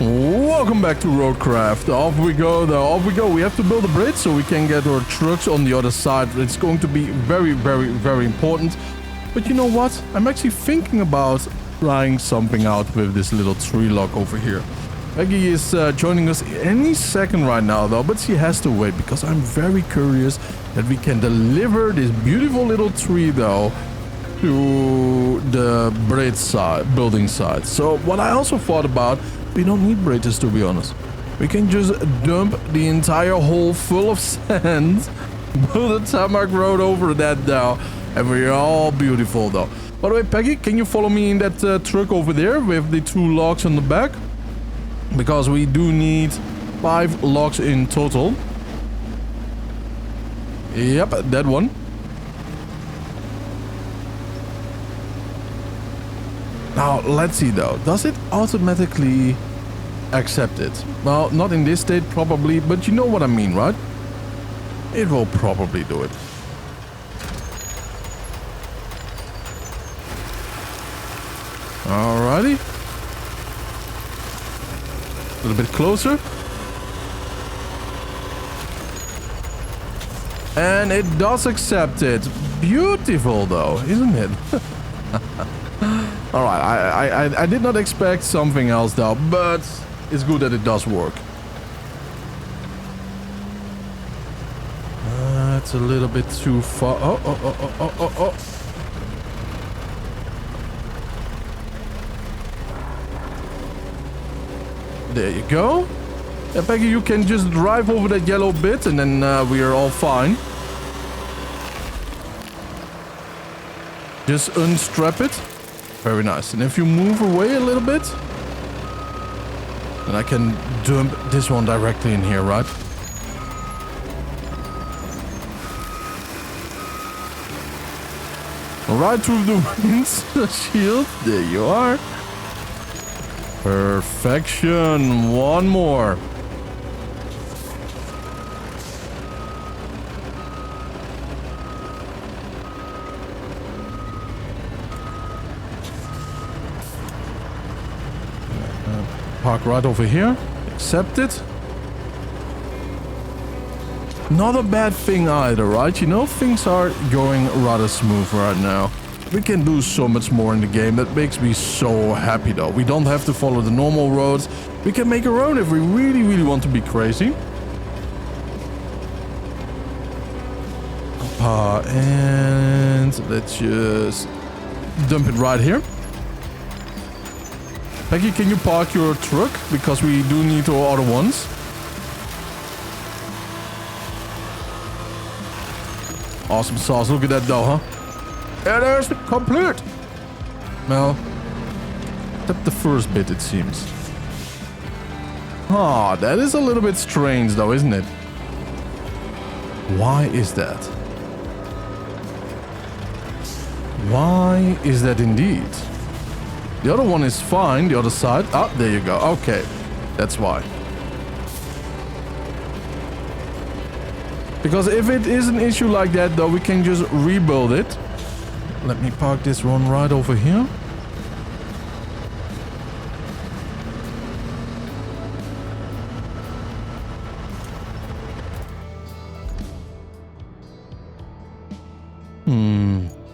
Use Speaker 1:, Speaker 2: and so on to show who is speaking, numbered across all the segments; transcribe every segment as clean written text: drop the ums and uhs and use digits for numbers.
Speaker 1: Welcome back to RoadCraft. Off we go though, off we go. We have to build a bridge so we can get our trucks on the other side. It's going to be very, very, very important. But you know what? I'm actually thinking about trying something out with this little tree log over here. Peggy is joining us any second right now though, but she has to wait because I'm very curious that we can deliver this beautiful little tree though to the bridge side, building side. So what I also thought about, we don't need bridges to be honest. We can just dump the entire hole full of sand, build a tarmac road over that now, and we're all beautiful though. By the way, Peggy, can you follow me in that truck over there with the 2 logs on the back? Because we do need 5 logs in total. Yep, that one. Now, let's see though. Does it automatically accept it? Well, not in this state probably, but you know what I mean, right? It will probably do it. Alrighty. A little bit closer. And it does accept it. Beautiful though, isn't it? Alright, I did not expect something else though, but it's good that it does work. It's a little bit too far. Oh. There you go. Yeah, Peggy, you can just drive over that yellow bit and then we are all fine. Just unstrap it. Very nice. And if you move away a little bit, then I can dump this one directly in here, right? Right through the windshield. There you are. Perfection. One more. Park right over here. Accept it. Not a bad thing either, right? You know, things are going rather smooth right now. We can do so much more in the game. That makes me so happy though. We don't have to follow the normal roads. We can make our own if we really, really want to be crazy. And let's just dump it right here. Peggy, can you park your truck? Because we do need our other ones. Awesome sauce. Look at that though, huh? It is complete. Well, except the first bit, it seems. Ah, that is a little bit strange though, isn't it? Why is that? Why is that indeed? The other one is fine, the other side. Ah, there you go. Okay, that's why. Because if it is an issue like that though, we can just rebuild it. Let me park this one right over here.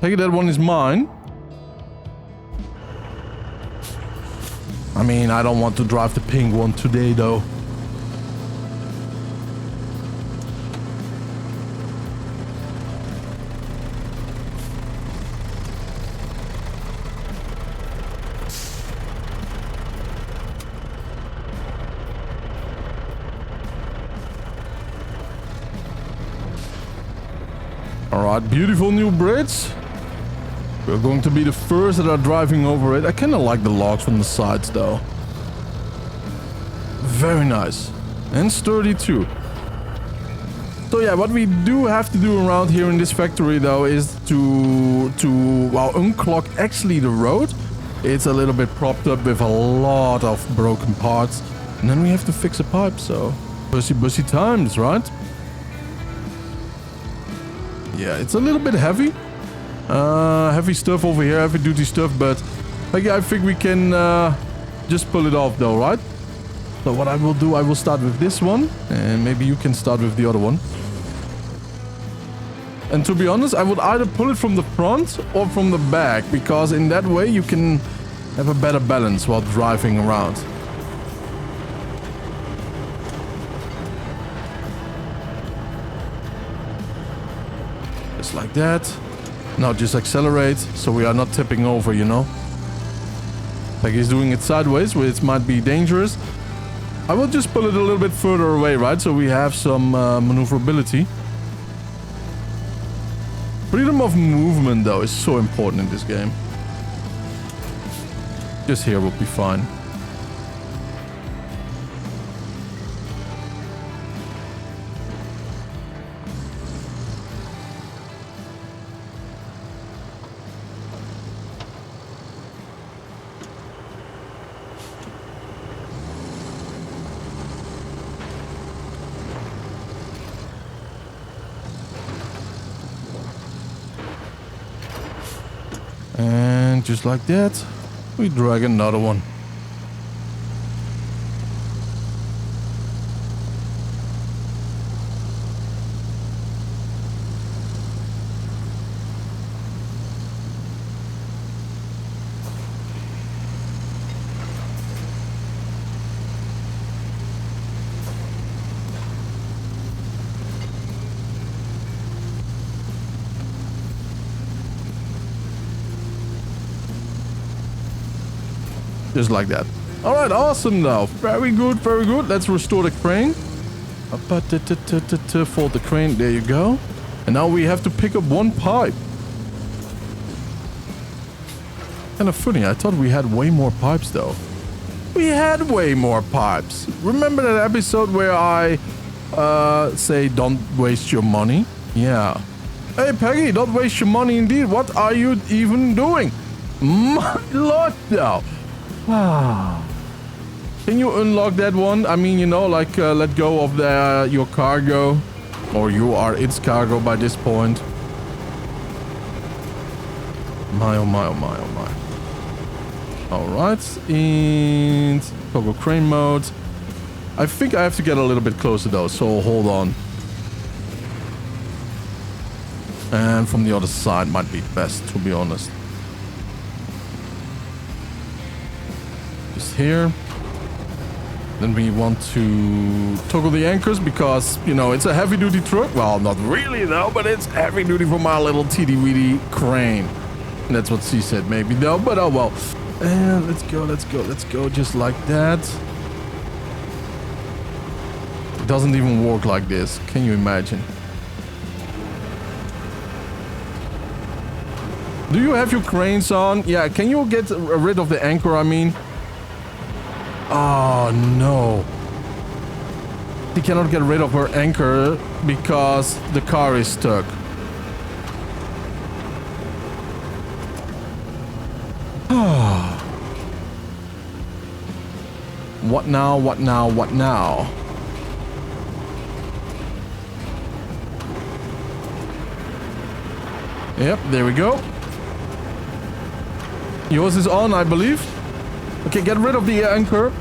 Speaker 1: Peggy, that one is mine. I mean, I don't want to drive the pink one today though. Alright, beautiful new bridge. We're going to be the first that are driving over it. I kind of like the logs from the sides though. Very nice. And sturdy too. So yeah, what we do have to do around here in this factory though is to unclog actually the road. It's a little bit propped up with a lot of broken parts. And then we have to fix a pipe, so busy times, right? Yeah, it's a little bit heavy. Heavy stuff over here, heavy duty stuff, but like, I think we can just pull it off though, right? So what I will do, I will start with this one, and maybe you can start with the other one. And to be honest, I would either pull it from the front or from the back, because in that way you can have a better balance while driving around. Just like that. Now just accelerate, so we are not tipping over, you know. Like he's doing it sideways, which might be dangerous. I will just pull it a little bit further away, right? So we have some maneuverability. Freedom of movement, though, is so important in this game. Just here will be fine. And just like that, we drag another one. Just like that. All right, awesome now. Very good, very good. Let's restore the crane. Fold the crane. There you go. And now we have to pick up one pipe. Kind of funny. I thought we had way more pipes, though. We had way more pipes. Remember that episode where I say don't waste your money? Yeah. Hey, Peggy, don't waste your money indeed. What are you even doing? My lord, though. Wow. Can you unlock that one? I mean, you know, like let go of your cargo. Or you are its cargo by this point. My, oh my, oh my, oh my. Alright. And toggle crane mode. I think I have to get a little bit closer though, so hold on. And from the other side might be best, to be honest. Just here. Then we want to toggle the anchors because, you know, it's a heavy-duty truck. Well, not really, though, but it's heavy-duty for my little teeny-weeny crane. And that's what she said, maybe, though, but oh well. And let's go, let's go, let's go, just like that. It doesn't even work like this. Can you imagine? Do you have your cranes on? Yeah, can you get rid of the anchor, I mean? Oh, no. She cannot get rid of her anchor because the car is stuck. What now? What now? What now? Yep, there we go. Yours is on, I believe. Okay, get rid of the anchor.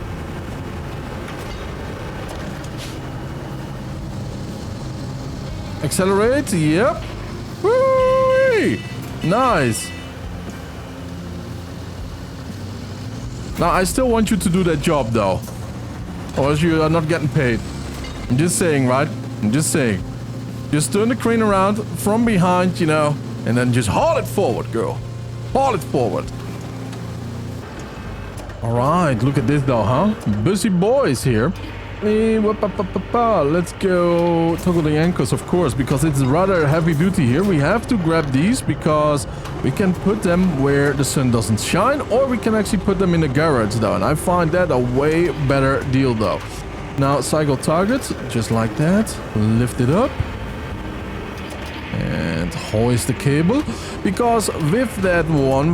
Speaker 1: Accelerate. Yep. Woo-wee! Nice. Now, I still want you to do that job, though. Or else you are not getting paid. I'm just saying, right? I'm just saying. Just turn the crane around from behind, you know, and then just haul it forward, girl. Haul it forward. Alright, look at this though, huh? Busy boys here. Let's go toggle the anchors, of course, because it's rather heavy duty here. We have to grab these because we can put them where the sun doesn't shine, or we can actually put them in the garage though, and I find that a way better deal though. Now cycle target, just like that. Lift it up. And hoist the cable, because with that one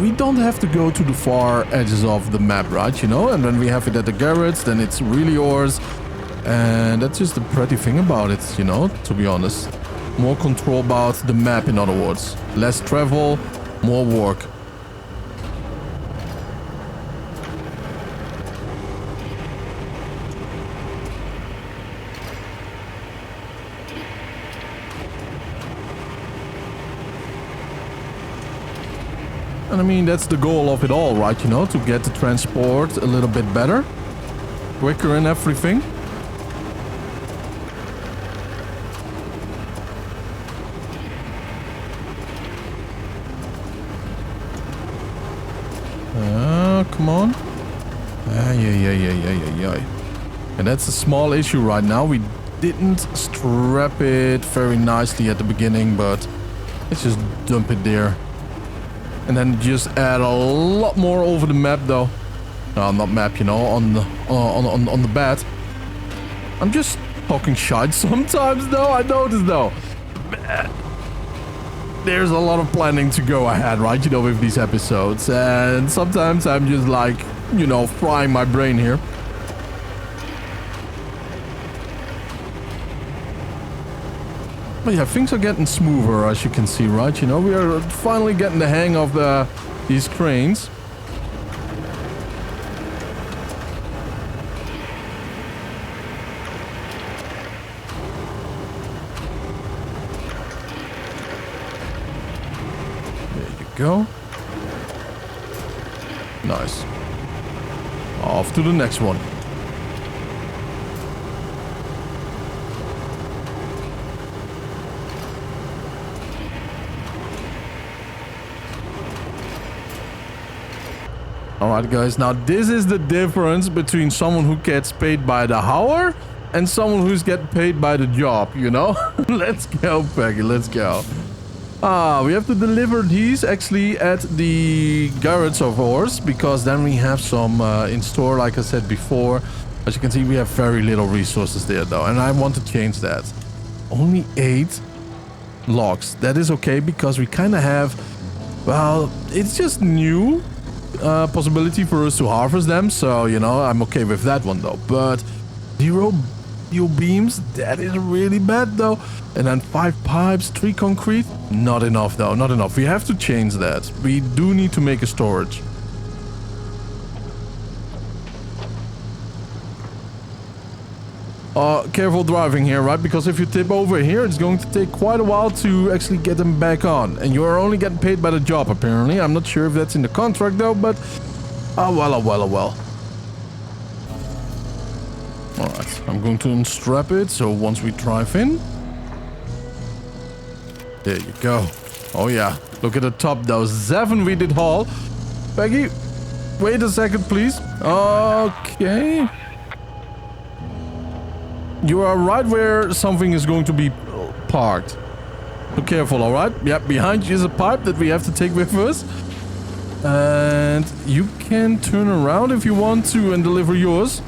Speaker 1: we don't have to go to the far edges of the map, right? You know, and when we have it at the garage, then it's really yours. And that's just the pretty thing about it, you know, to be honest. More control about the map, in other words. Less travel, more work. And I mean, that's the goal of it all, right? You know, to get the transport a little bit better. Quicker and everything. Come on. Yeah. And that's a small issue right now. We didn't strap it very nicely at the beginning, but let's just dump it there. And then just add a lot more over the map, though. No, not map, you know, on the bed. I'm just talking shite sometimes, though. I noticed, though. There's a lot of planning to go ahead, right? You know, with these episodes. And sometimes I'm just like, you know, frying my brain here. But yeah, things are getting smoother, as you can see, right? You know, we are finally getting the hang of these cranes. There you go. Nice. Off to the next one. Alright guys, now this is the difference between someone who gets paid by the hour and someone who's getting paid by the job, you know? Let's go, Peggy, let's go. We have to deliver these actually at the garage of ours, because then we have some in store, like I said before. As you can see, we have very little resources there though, and I want to change that. Only 8 logs. That is okay, because we kind of have, well, it's just new. Possibility for us to harvest them, so you know, I'm okay with that one though. But 0 steel beams, that is really bad though. And then 5 pipes, 3 concrete, not enough though, not enough. We have to change that. We do need to make a storage. Careful driving here, right? Because if you tip over here, it's going to take quite a while to actually get them back on. And you are only getting paid by the job, apparently. I'm not sure if that's in the contract, though, but... Oh, well, oh, well, oh, well. Alright, I'm going to unstrap it, so once we drive in... There you go. Oh, yeah. Look at the top, though. 7 we did haul. Peggy, wait a second, please. Okay... You are right where something is going to be parked. Be careful, alright? Yep, behind you is a pipe that we have to take with us. And you can turn around if you want to and deliver yours.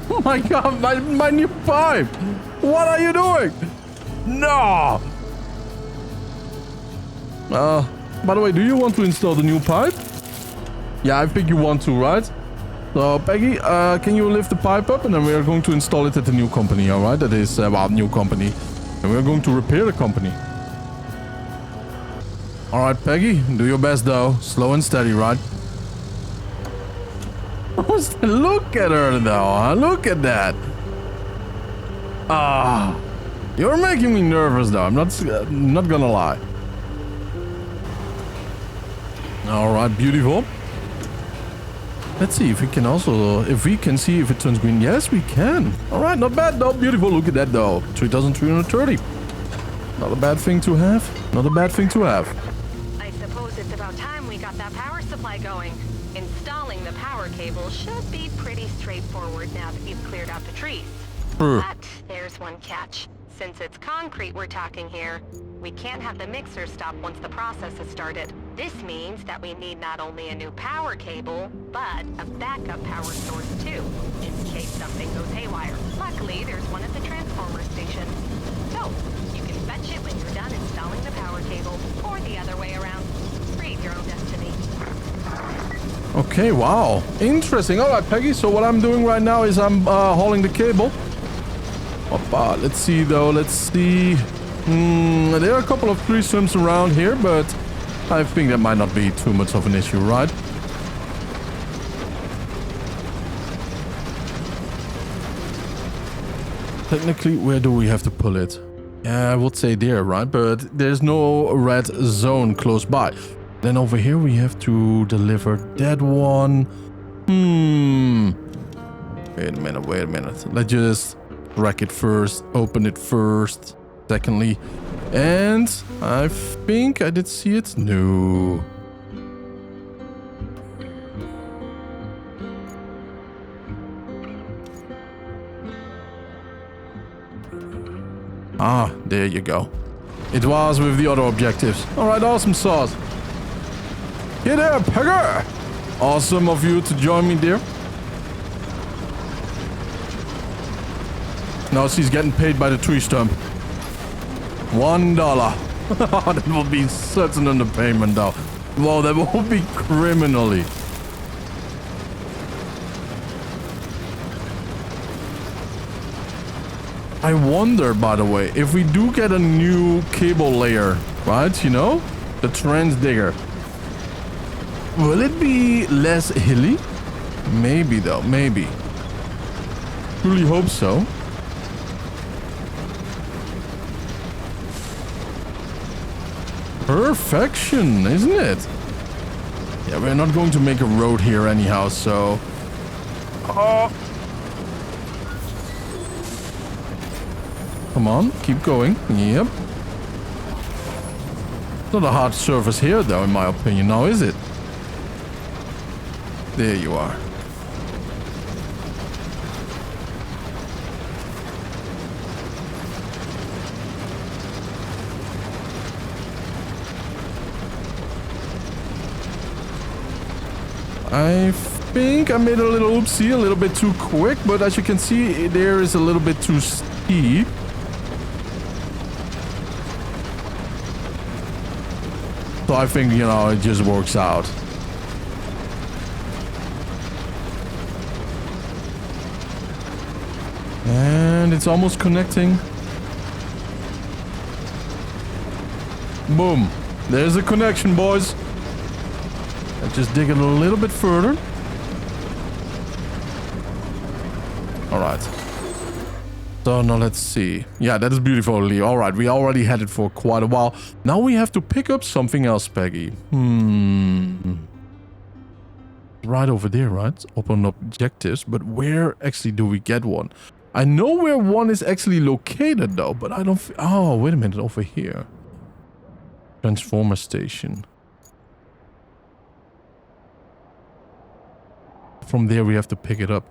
Speaker 1: Oh my god, my new pipe! What are you doing? No! By the way, do you want to install the new pipe? Yeah, I think you want to, right? So, Peggy, can you lift the pipe up, and then we are going to install it at the new company, alright? That is, well, new company. And we're going to repair the company. Alright, Peggy, do your best though. Slow and steady, right? Look at her though, huh? Look at that. Ah, you're making me nervous though, I'm not gonna lie. Alright, beautiful. Let's see if we can also, see if it turns green. Yes, we can. All right, not bad though. Beautiful. Look at that though. 3,330. Not a bad thing to have. Not a bad thing to have.
Speaker 2: I suppose it's about time we got that power supply going. Installing the power cable should be pretty straightforward now that you've cleared out the trees. But there's one catch. Since it's concrete we're talking here, we can't have the mixer stop once the process is started. This means that we need not only a new power cable, but a backup power source too, in case something goes haywire. Luckily, there's one at the transformer station. So, you can fetch it when you're done installing the power cable, or the other way around. Read your own destiny.
Speaker 1: Okay, wow. Interesting. All right, Peggy, so what I'm doing right now is I'm hauling the cable. Opa, let's see though, let's see. There are a couple of tree stumps around here, but I think that might not be too much of an issue, right? Technically, where do we have to pull it? Yeah, I would say there, right? But there's no red zone close by. Then over here we have to deliver that one. Wait a minute. Let's just rack it first, open it first, secondly. And I think I did see it. No. Ah, there you go. It was with the other objectives. All right, awesome sauce. Hey there, Pegger. Awesome of you to join me there. Now she's getting paid by the tree stump. $1. That will be such an underpayment though. Well, that will be criminally. I wonder, by the way, if we do get a new cable layer, right? You know, the trans digger. Will it be less hilly? Maybe though, maybe. Truly hope so. Perfection, isn't it? Yeah, we're not going to make a road here anyhow, so... Oh. Come on, keep going. Yep. Not a hard surface here, though, in my opinion, now is it? There you are. I think I made a little oopsie, a little bit too quick, but as you can see, there is a little bit too steep. So I think, you know, it just works out. And it's almost connecting. Boom. There's a connection, boys. Let's just dig it a little bit further. All right. So now let's see. Yeah, that is beautiful, Lee. All right, we already had it for quite a while. Now we have to pick up something else, Peggy. Right over there, right? Open objectives, but where actually do we get one? I know where one is actually located though, but I don't... Oh, wait a minute, over here. Transformer station. From there we have to pick it up.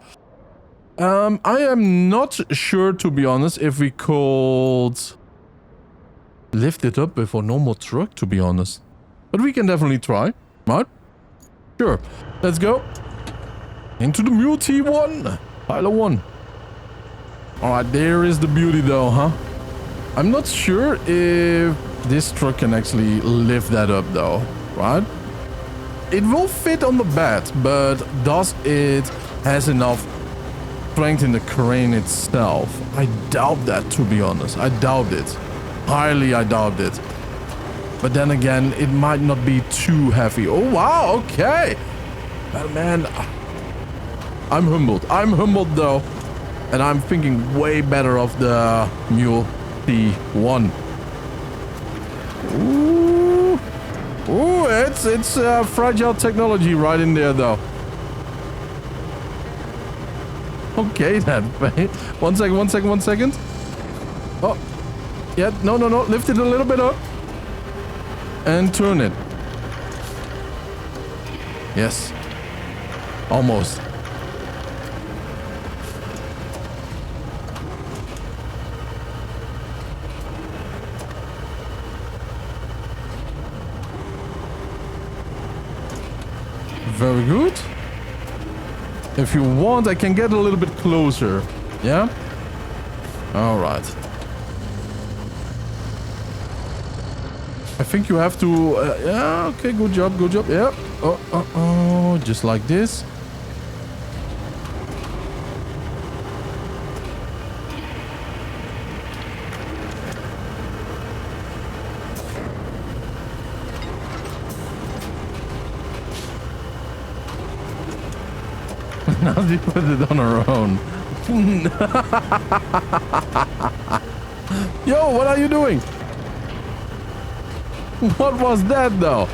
Speaker 1: I am not sure, to be honest, if we could lift it up with a normal truck, to be honest. But we can definitely try, right? Sure. Let's go. Into the Mule T1. Pile 1. Alright, there is the beauty though, huh? I'm not sure if this truck can actually lift that up though, right? It will fit on the bed, but does it has enough strength in the crane itself? I doubt that, to be honest. I doubt it. Highly, I doubt it. But then again, it might not be too heavy. Oh, wow, okay. But man, I'm humbled. I'm humbled, though. And I'm thinking way better of the Mule T1. Ooh. Ooh, it's fragile technology right in there, though. Okay, then. One second. Oh. Yeah, no. Lift it a little bit up. And turn it. Yes. Almost. Very good. If you want, I can get a little bit closer. Yeah? All right. I think you have to... yeah, okay, good job. Yeah. Oh, just like this. Now she put it on her own. Yo, what are you doing? What was that though?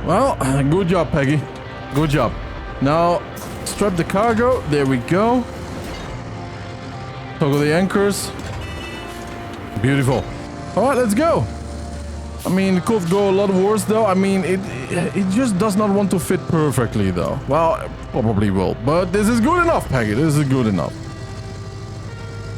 Speaker 1: Well, good job, Peggy. Good job. Now, strap the cargo. There we go. Toggle the anchors. Beautiful. All right, let's go. I mean, it could go a lot worse, though. I mean, it just does not want to fit perfectly, though. Well, it probably will. But this is good enough, Peggy. This is good enough.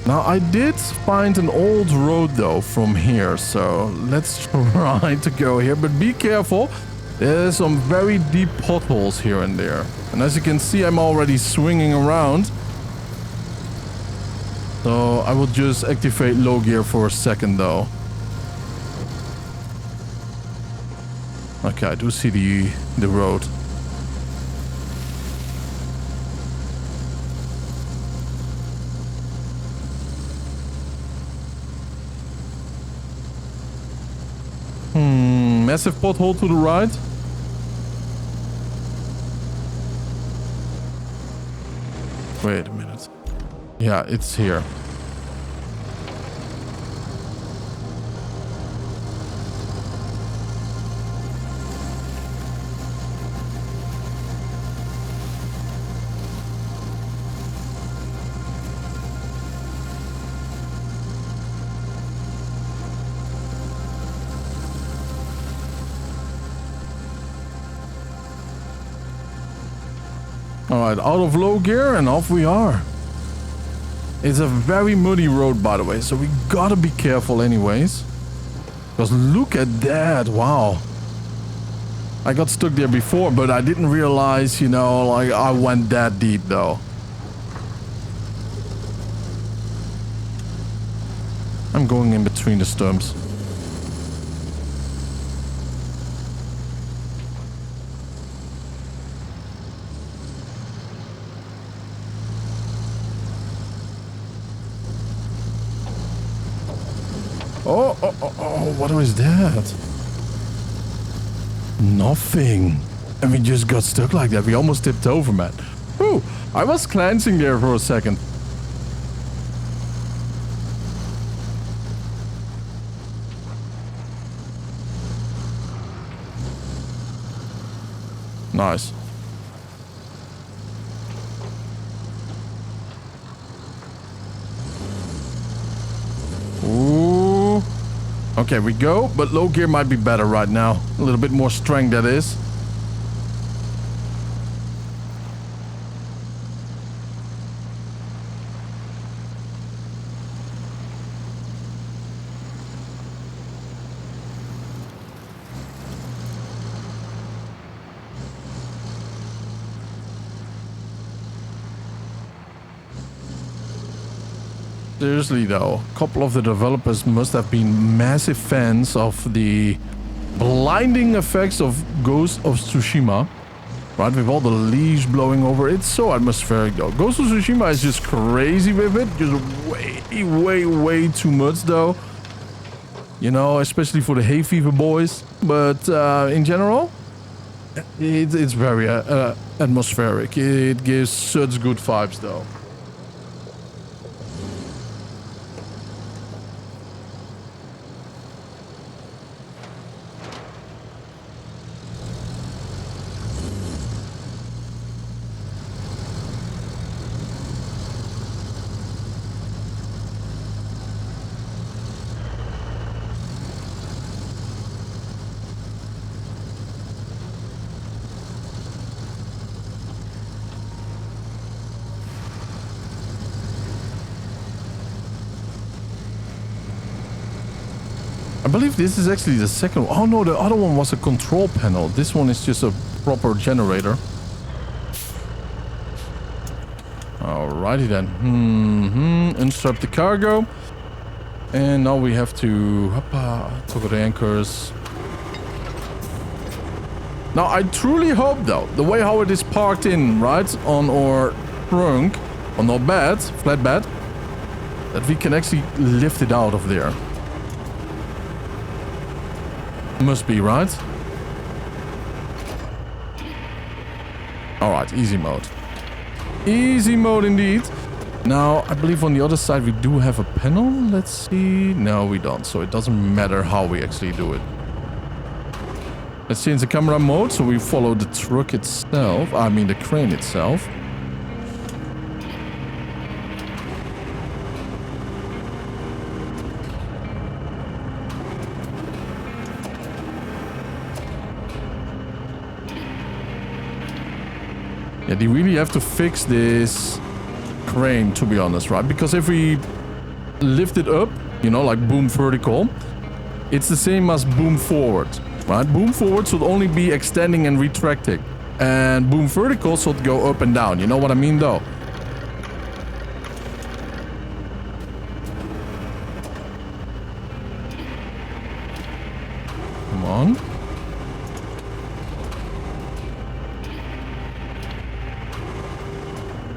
Speaker 1: Now, I did find an old road, though, from here. So let's try to go here. But be careful. There's some very deep potholes here and there. And as you can see, I'm already swinging around. So I will just activate low gear for a second, though. Okay, I do see the road. Massive pothole to the right. Wait a minute. Yeah, it's here. Alright, out of low gear and off we are. It's a very muddy road, by the way, so we gotta be careful anyways. Because look at that, wow. I got stuck there before, but I didn't realize, you know, like I went that deep though. I'm going in between the stumps. Oh, what was that? Nothing. And we just got stuck like that. We almost tipped over, man. Whew, I was glancing there for a second. Nice. Ooh. Okay, we go, but low gear might be better right now. A little bit more strength, that is. Seriously though, a couple of the developers must have been massive fans of the blinding effects of Ghost of Tsushima. Right, with all the leaves blowing over. It's so atmospheric though. Ghost of Tsushima is just crazy with it. Just way too much though. You know, especially for the hay fever boys. But in general, it's very atmospheric. It gives such good vibes though. I believe this is actually the second one. Oh no, the other one was a control panel. This one is just a proper generator. Alrighty then. Unstrap the cargo. And now we have to toggle the anchors. Now I truly hope though, the way how it is parked in, right, on our trunk, on our bed, flatbed, that we can actually lift it out of there. Must be, right? Alright, easy mode. Easy mode indeed. Now, I believe on the other side we do have a panel. Let's see. No, we don't. So it doesn't matter how we actually do it. Let's change the camera mode so we follow the truck itself. I mean the crane itself. Yeah, they really have to fix this crane, to be honest, right? Because if we lift it up, you know, like boom vertical, it's the same as boom forward, right? Boom forward should only be extending and retracting. And boom vertical should go up and down. You know what I mean, though? Come on.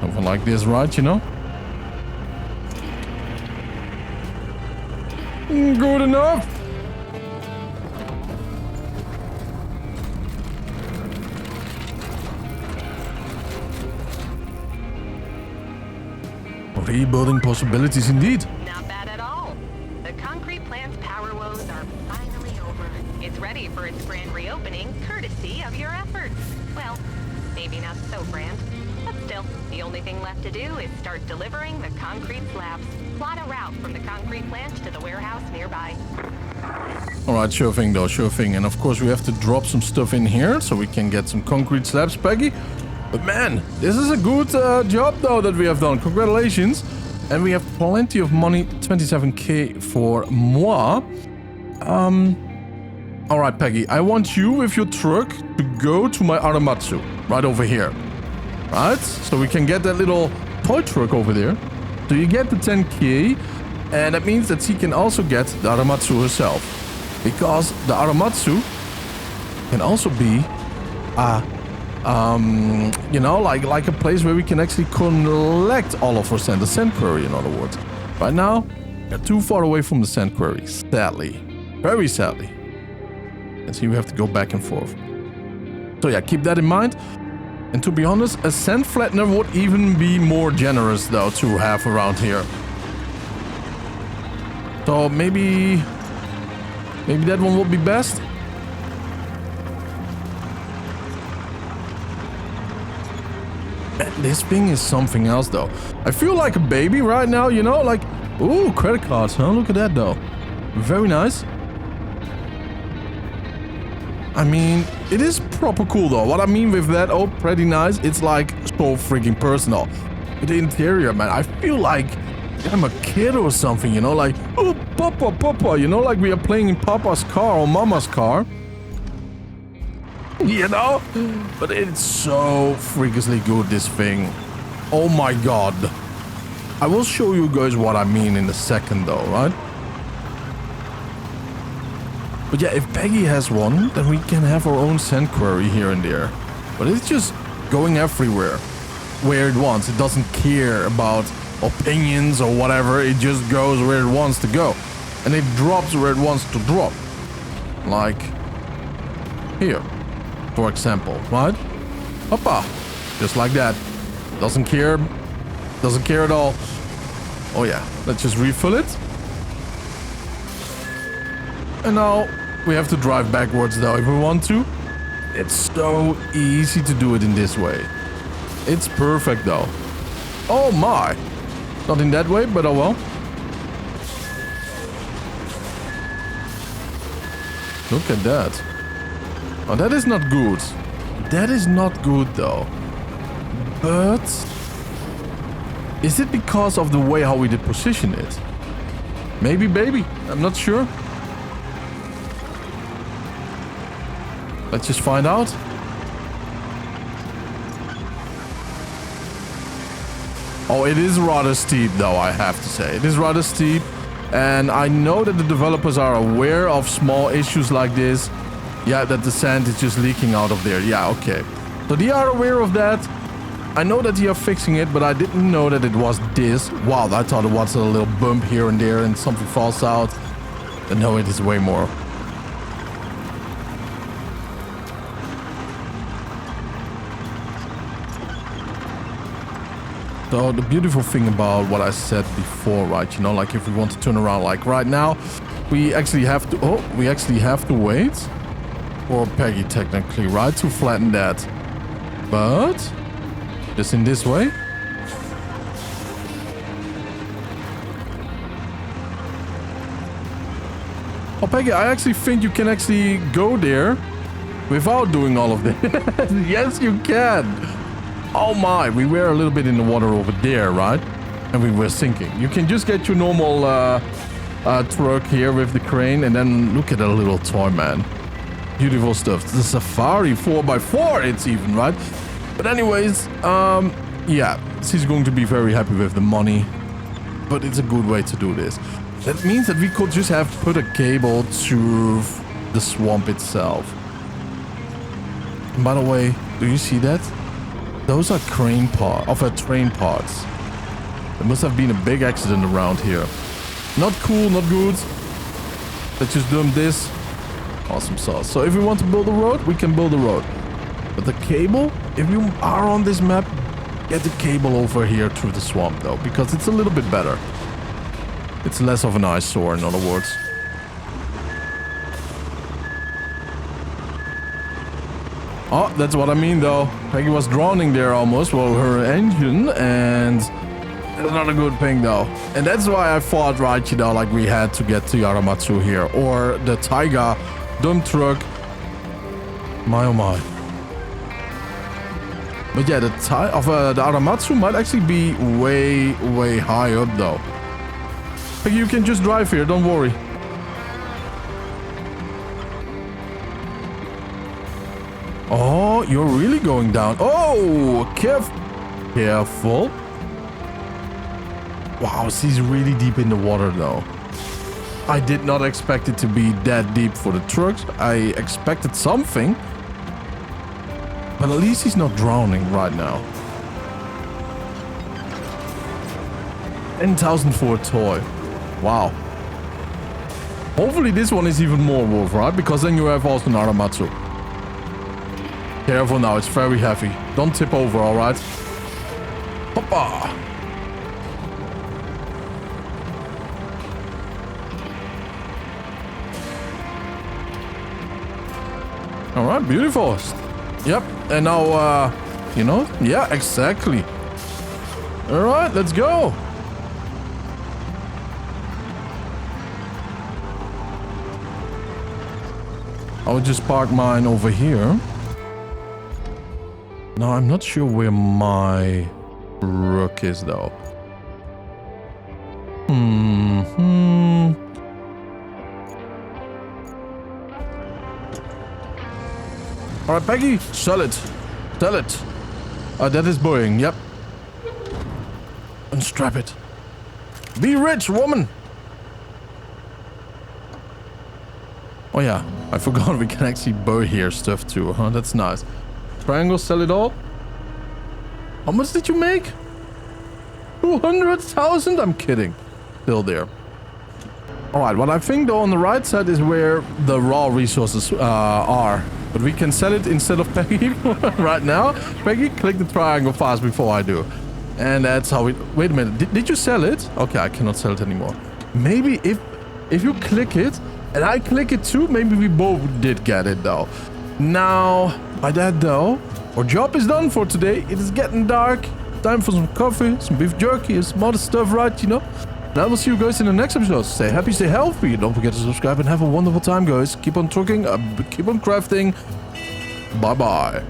Speaker 1: Something like this, right? You know? Good enough. Rebuilding possibilities indeed.
Speaker 2: Not bad at all. The concrete plant's power woes are finally over. It's ready for its grand reopening, courtesy of your efforts. Well, maybe not so grand. But still, the only thing left to do is start delivering the concrete slabs. Plot a route from the concrete plant to the warehouse nearby.
Speaker 1: Alright, sure thing though, sure thing. And of course we have to drop some stuff in here so we can get some concrete slabs, Peggy. But man, this is a good job though that we have done. Congratulations. And we have plenty of money, 27k for moi. Alright, Peggy, I want you with your truck to go to my Aramatsu. Right over here. Right? So we can get that little toy truck over there. So you get the 10k. And that means that she can also get the Aramatsu herself. Because the Aramatsu can also be you know, like a place where we can actually collect all of our sand, the sand quarry, in other words. Right now, we're too far away from the sand quarry, sadly. Very sadly. And so we have to go back and forth. So yeah, keep that in mind. And to be honest, a sand flattener would even be more generous, though, to have around here. So maybe that one would be best. This thing is something else, though. I feel like a baby right now, you know? Like, ooh, credit cards, huh? Look at that, though. Very nice. I mean, it is proper cool, though. What I mean with that, oh, pretty nice. It's like so freaking personal. With the interior, man, I feel like I'm a kid or something, you know? Like, oh, Papa, Papa, you know? Like we are playing in Papa's car or Mama's car. You know? But it's so freakishly good, this thing. Oh my god. I will show you guys what I mean in a second, though, right? But yeah, if Peggy has one, then we can have our own sand quarry here and there. But it's just going everywhere where it wants. It doesn't care about opinions or whatever. It just goes where it wants to go. And it drops where it wants to drop. Like here, for example, right? Hoppa. Just like that. Doesn't care. Doesn't care at all. Oh yeah, let's just refill it. And now we have to drive backwards, though, if we want to. It's so easy to do it in this way. It's perfect, though. Oh my. Not in that way, but oh well. Look at that. Oh, that is not good. That is not good, though. But is it because of the way how we did position it? Maybe, baby. I'm not sure. Let's just find out. Oh, it is rather steep, though, I have to say. It is rather steep. And I know that the developers are aware of small issues like this. Yeah, that the sand is just leaking out of there. Yeah, okay. So they are aware of that. I know that they are fixing it, but I didn't know that it was this. Wow, I thought it was a little bump here and there and something falls out. But no, it is way more. So the beautiful thing about what I said before, right? You know, like if we want to turn around, like right now, we actually have to. Oh, we actually have to wait. Or Peggy, technically, right? To flatten that. But just in this way. Oh, Peggy, I actually think you can actually go there without doing all of this. Yes, you can. Oh my, we were a little bit in the water over there, right? And we were sinking. You can just get your normal truck here with the crane, and then look at that little toy, man. Beautiful stuff. The Safari 4x4, it's even, right? But anyways, yeah, she's going to be very happy with the money, but it's a good way to do this. That means that we could just have put a cable through the swamp itself. And by the way, do you see that? Those are train parts. There must have been a big accident around here. Not cool, not good. Let's just dump this. Awesome sauce. So if we want to build a road, we can build a road. But the cable, if you are on this map, get the cable over here through the swamp though, because it's a little bit better. It's less of an eyesore, in other words. Oh, that's what I mean though. Peggy was drowning there almost. Well, her engine, and that's not a good thing though. And that's why I thought, right, you know, like we had to get to Yaramatsu here. Or the Taiga dump truck. My oh my. But yeah, the Aramatsu might actually be way high up though. Like you can just drive here, don't worry. Oh, you're really going down. Oh, careful. Wow, she's really deep in the water though. I did not expect it to be that deep for the trucks. I expected something. But at least he's not drowning right now. 10,000 for a toy. Wow. Hopefully this one is even more worth, right? Because then you have also an Aramatsu. Careful now, it's very heavy. Don't tip over, alright? Hoppa! Alright, beautiful. Yep, and now, you know, yeah, exactly. Alright, let's go. I would just park mine over here. Now, I'm not sure where my rook is, though. Alright, Peggy, sell it. Sell it. That is Boeing, yep. Unstrap it. Be rich, woman! Oh yeah, I forgot we can actually buy here stuff too, huh? That's nice. Triangle, sell it all. How much did you make? 200,000? I'm kidding. Still there. Alright, what I think though on the right side is where the raw resources are. But we can sell it instead of Peggy right now. Peggy, click the triangle fast before I do. And that's how we... Wait a minute. Did you sell it? Okay, I cannot sell it anymore. Maybe if you click it and I click it too, maybe we both did get it though. Now, by that though, our job is done for today. It is getting dark. Time for some coffee, some beef jerky, and some other stuff, right? You know? And I will see you guys in the next episode. Stay happy, stay healthy. Don't forget to subscribe and have a wonderful time, guys. Keep on trucking, keep on crafting. Bye-bye.